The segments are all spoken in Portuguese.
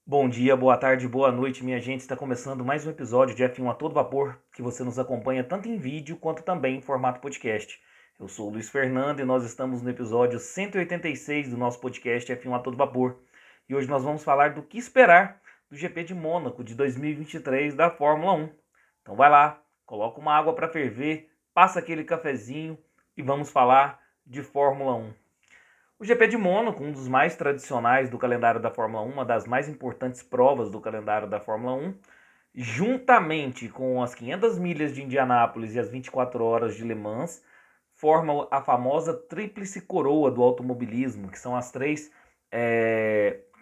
Bom dia, boa tarde, boa noite, minha gente. Está começando mais um episódio de F1 a todo vapor, que você nos acompanha tanto em vídeo quanto também em formato podcast. Eu sou o Luiz Fernando e nós estamos no episódio 186 do nosso podcast F1 a todo vapor. E hoje nós vamos falar do que esperar do GP de Mônaco de 2023 da Fórmula 1. Então vai lá, coloca uma água para ferver, passa aquele cafezinho e vamos falar de Fórmula 1. O GP de Mônaco, um dos mais tradicionais do calendário da Fórmula 1, uma das mais importantes provas do calendário da Fórmula 1, juntamente com as 500 milhas de Indianápolis e as 24 horas de Le Mans, forma a famosa tríplice coroa do automobilismo, que são as três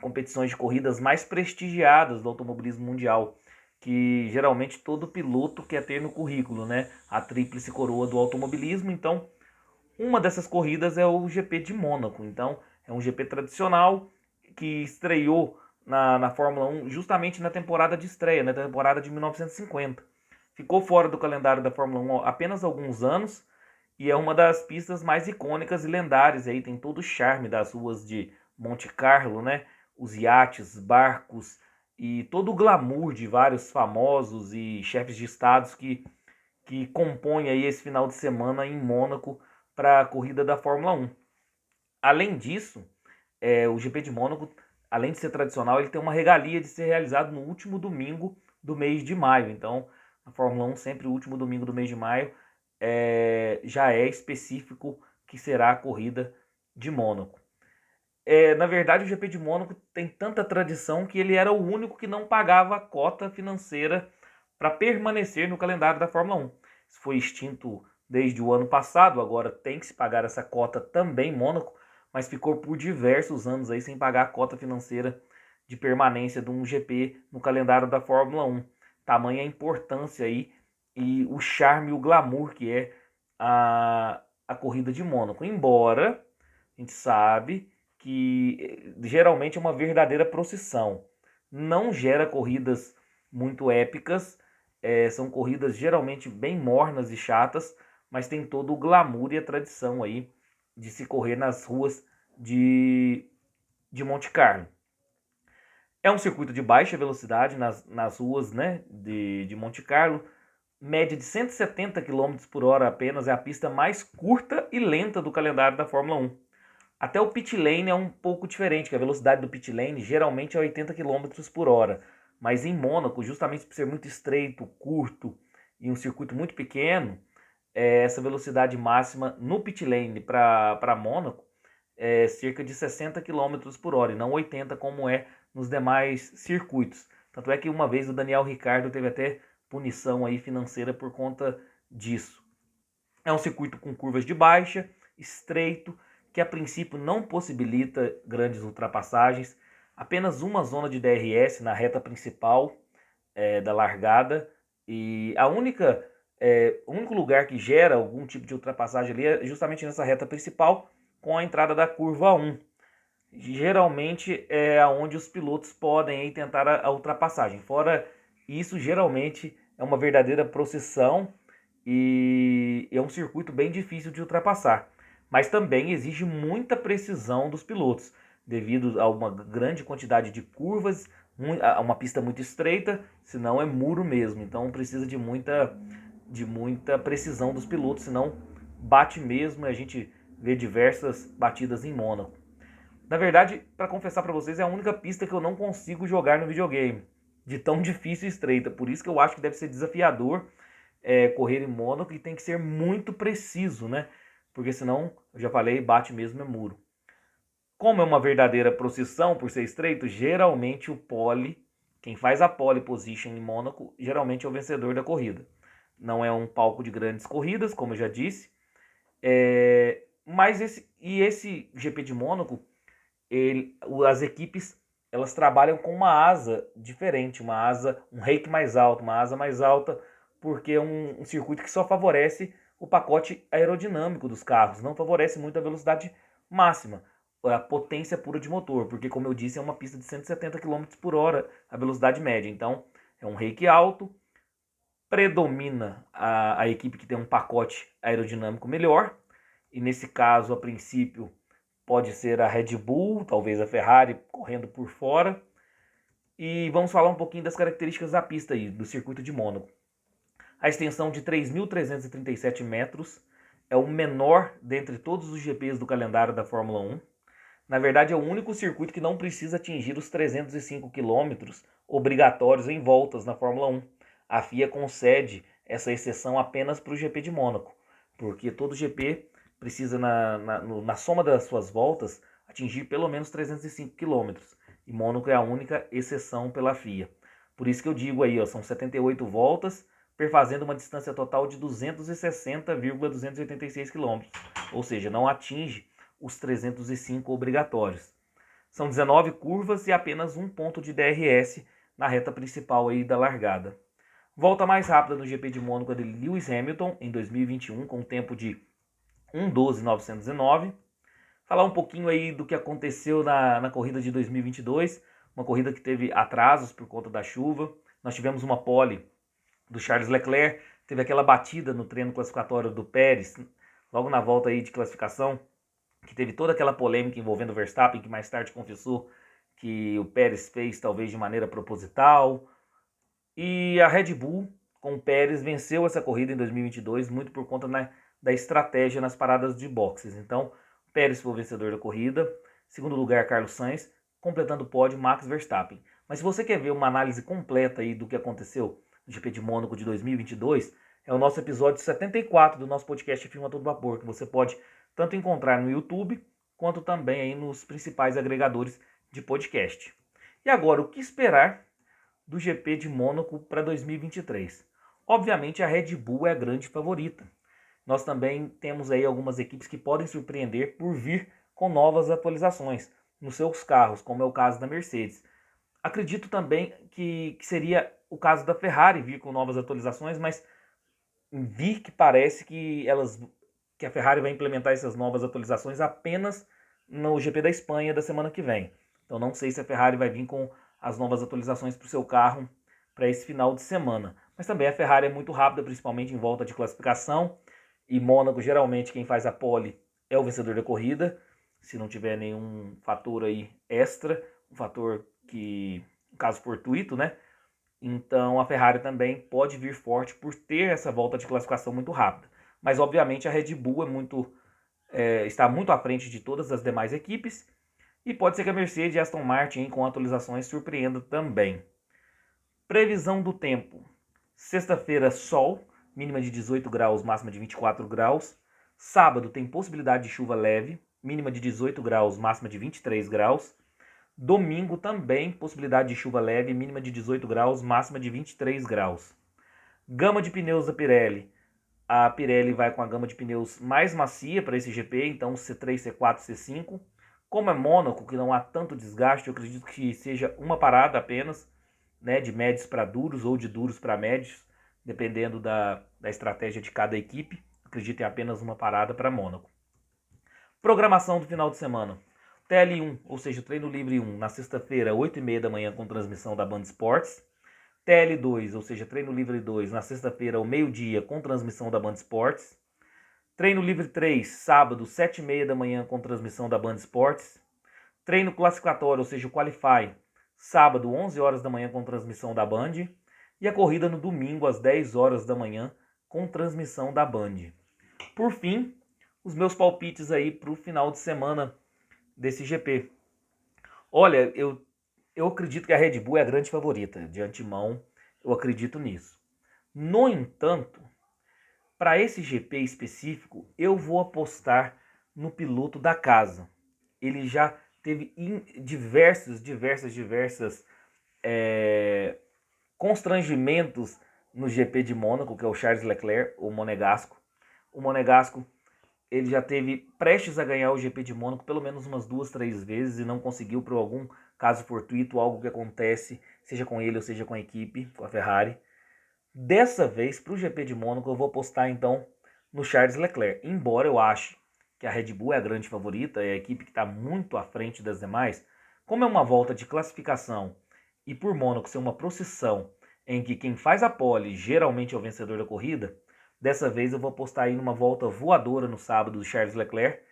competições de corridas mais prestigiadas do automobilismo mundial, que geralmente todo piloto quer ter no currículo, né? A tríplice coroa do automobilismo. Então, uma dessas corridas é o GP de Mônaco. Então, é um GP tradicional que estreou na Fórmula 1 justamente na temporada de estreia, na temporada de 1950. Ficou fora do calendário da Fórmula 1 há apenas alguns anos e é uma das pistas mais icônicas e lendárias. Aí tem todo o charme das ruas de Monte Carlo, né? Os iates, barcos e todo o glamour de vários famosos e chefes de estados que compõem aí esse final de semana em Mônaco para a corrida da Fórmula 1. Além disso, o GP de Mônaco, além de ser tradicional, ele tem uma regalia de ser realizado no último domingo do mês de maio. Então, a Fórmula 1 sempre o último domingo do mês de maio já é específico que será a corrida de Mônaco. Na verdade, o GP de Mônaco tem tanta tradição que ele era o único que não pagava a cota financeira para permanecer no calendário da Fórmula 1. Isso foi extinto desde o ano passado, agora tem que se pagar essa cota também em Mônaco, mas ficou por diversos anos aí sem pagar a cota financeira de permanência de um GP no calendário da Fórmula 1. Tamanha a importância aí e o charme e o glamour que é a corrida de Mônaco. Embora a gente sabe que geralmente é uma verdadeira procissão. Não gera corridas muito épicas, são corridas geralmente bem mornas e chatas, mas tem todo o glamour e a tradição aí de se correr nas ruas de Monte Carlo. É um circuito de baixa velocidade nas ruas, né, de Monte Carlo, média de 170 km por hora apenas, é a pista mais curta e lenta do calendário da Fórmula 1. Até o pit lane é um pouco diferente, que a velocidade do pit lane geralmente é 80 km por hora. Mas em Mônaco, justamente por ser muito estreito, curto e um circuito muito pequeno, essa velocidade máxima no pit lane para Mônaco é cerca de 60 km por hora, e não 80 como é nos demais circuitos. Tanto é que uma vez o Daniel Ricciardo teve até punição aí financeira por conta disso. É um circuito com curvas de baixa, estreito, que a princípio não possibilita grandes ultrapassagens, apenas uma zona de DRS na reta principal da largada, e o único lugar que gera algum tipo de ultrapassagem ali é justamente nessa reta principal, com a entrada da curva 1. Geralmente é onde os pilotos podem aí tentar a ultrapassagem. Fora isso, geralmente é uma verdadeira procissão e é um circuito bem difícil de ultrapassar. Mas também exige muita precisão dos pilotos, devido a uma grande quantidade de curvas, a uma pista muito estreita, senão é muro mesmo. Então precisa de muita precisão dos pilotos, senão bate mesmo. A gente vê diversas batidas em Mônaco. Na verdade, para confessar para vocês, é a única pista que eu não consigo jogar no videogame, de tão difícil e estreita. Por isso que eu acho que deve ser desafiador correr em Mônaco e tem que ser muito preciso, né? Porque senão, eu já falei, bate mesmo é muro. Como é uma verdadeira procissão por ser estreito, geralmente quem faz a pole position em Mônaco, geralmente é o vencedor da corrida. Não é um palco de grandes corridas, como eu já disse, mas esse GP de Mônaco, as equipes elas trabalham com uma asa diferente, um rake mais alto, uma asa mais alta, porque é um circuito que só favorece o pacote aerodinâmico dos carros, não favorece muito a velocidade máxima, a potência pura de motor, porque como eu disse é uma pista de 170 km por hora a velocidade média, então é um rake alto, predomina a equipe que tem um pacote aerodinâmico melhor, e nesse caso, a princípio, pode ser a Red Bull, talvez a Ferrari correndo por fora. E vamos falar um pouquinho das características da pista aí, do circuito de Mônaco. A extensão de 3.337 metros é o menor dentre todos os GPs do calendário da Fórmula 1. Na verdade, é o único circuito que não precisa atingir os 305 quilômetros obrigatórios em voltas na Fórmula 1. A FIA concede essa exceção apenas para o GP de Mônaco, porque todo GP precisa, na soma das suas voltas, atingir pelo menos 305 quilômetros. E Mônaco é a única exceção pela FIA. Por isso que eu digo aí, ó, são 78 voltas, perfazendo uma distância total de 260,286 km. Ou seja, não atinge os 305 obrigatórios. São 19 curvas e apenas um ponto de DRS na reta principal aí da largada. Volta mais rápida no GP de Mônaco é de Lewis Hamilton em 2021 com um tempo de 1:12.909. Falar um pouquinho aí do que aconteceu na corrida de 2022, uma corrida que teve atrasos por conta da chuva. Nós tivemos uma pole do Charles Leclerc, teve aquela batida no treino classificatório do Pérez, logo na volta aí de classificação, que teve toda aquela polêmica envolvendo o Verstappen, que mais tarde confessou que o Pérez fez talvez de maneira proposital. E a Red Bull, com o Pérez, venceu essa corrida em 2022, muito por conta da estratégia nas paradas de boxes. Então, o Pérez foi o vencedor da corrida, segundo lugar, Carlos Sainz, completando o pódio, Max Verstappen. Mas se você quer ver uma análise completa aí do que aconteceu no GP de Mônaco de 2022, é o nosso episódio 74 do nosso podcast F1 a Todo Vapor, que você pode tanto encontrar no YouTube, quanto também aí nos principais agregadores de podcast. E agora, o que esperar do GP de Mônaco para 2023? Obviamente a Red Bull é a grande favorita. Nós também temos aí algumas equipes que podem surpreender por vir com novas atualizações nos seus carros, como é o caso da Mercedes. Acredito também que seria o caso da Ferrari vir com novas atualizações, mas vi que parece que a Ferrari vai implementar essas novas atualizações apenas no GP da Espanha da semana que vem. Então não sei se a Ferrari vai vir com as novas atualizações para o seu carro para esse final de semana. Mas também a Ferrari é muito rápida, principalmente em volta de classificação. E Mônaco, geralmente, quem faz a pole é o vencedor da corrida. Se não tiver nenhum fator aí extra, um fator que, um caso fortuito, né? Então a Ferrari também pode vir forte por ter essa volta de classificação muito rápida. Mas obviamente a Red Bull está muito à frente de todas as demais equipes. E pode ser que a Mercedes e a Aston Martin com atualizações surpreendam também. Previsão do tempo. Sexta-feira, sol, mínima de 18 graus, máxima de 24 graus. Sábado tem possibilidade de chuva leve, mínima de 18 graus, máxima de 23 graus. Domingo também possibilidade de chuva leve, mínima de 18 graus, máxima de 23 graus. Gama de pneus da Pirelli. A Pirelli vai com a gama de pneus mais macia para esse GP, então C3, C4, C5. Como é Mônaco, que não há tanto desgaste, eu acredito que seja uma parada apenas, né, de médios para duros ou de duros para médios, dependendo da estratégia de cada equipe. Acredito em apenas uma parada para Mônaco. Programação do final de semana. TL1, ou seja, treino livre 1, na sexta-feira, 8h30 da manhã, com transmissão da Band Esportes. TL2, ou seja, treino livre 2, na sexta-feira, ao meio-dia, com transmissão da Band Esportes. Treino livre 3, sábado, 7h30 da manhã, com transmissão da Band Esportes. Treino classificatório, ou seja, o Qualify, sábado, 11 horas da manhã, com transmissão da Band. E a corrida no domingo, às 10 horas da manhã, com transmissão da Band. Por fim, os meus palpites aí para o final de semana desse GP. Olha, eu acredito que a Red Bull é a grande favorita. De antemão, eu acredito nisso. No entanto, para esse GP específico, eu vou apostar no piloto da casa. Ele já teve diversos constrangimentos no GP de Mônaco, que é o Charles Leclerc, o Monegasco. O Monegasco, ele já teve prestes a ganhar o GP de Mônaco pelo menos umas 2, 3 vezes e não conseguiu por algum caso fortuito, algo que acontece, seja com ele ou seja com a equipe, com a Ferrari. Dessa vez, para o GP de Mônaco, eu vou apostar então no Charles Leclerc. Embora eu ache que a Red Bull é a grande favorita, é a equipe que está muito à frente das demais, como é uma volta de classificação e por Mônaco ser uma procissão em que quem faz a pole geralmente é o vencedor da corrida, dessa vez eu vou apostar aí numa volta voadora no sábado do Charles Leclerc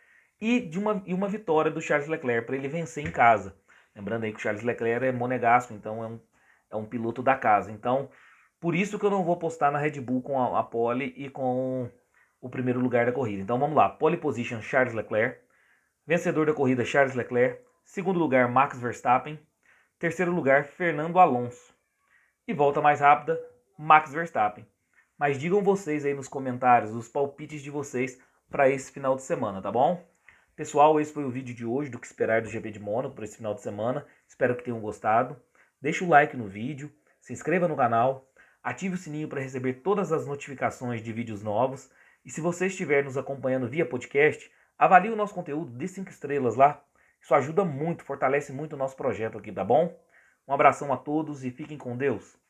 e uma vitória do Charles Leclerc para ele vencer em casa. Lembrando aí que o Charles Leclerc é monegasco, então é um piloto da casa. Então, por isso que eu não vou postar na Red Bull com a pole e com o primeiro lugar da corrida. Então vamos lá, pole position Charles Leclerc, vencedor da corrida Charles Leclerc, segundo lugar Max Verstappen, terceiro lugar Fernando Alonso e volta mais rápida Max Verstappen. Mas digam vocês aí nos comentários os palpites de vocês para esse final de semana, tá bom? Pessoal, esse foi o vídeo de hoje do que esperar do GP de Mônaco para esse final de semana. Espero que tenham gostado. Deixe o like no vídeo, se inscreva no canal, ative o sininho para receber todas as notificações de vídeos novos. E se você estiver nos acompanhando via podcast, avalie o nosso conteúdo, dê 5 estrelas lá. Isso ajuda muito, fortalece muito o nosso projeto aqui, tá bom? Um abração a todos e fiquem com Deus.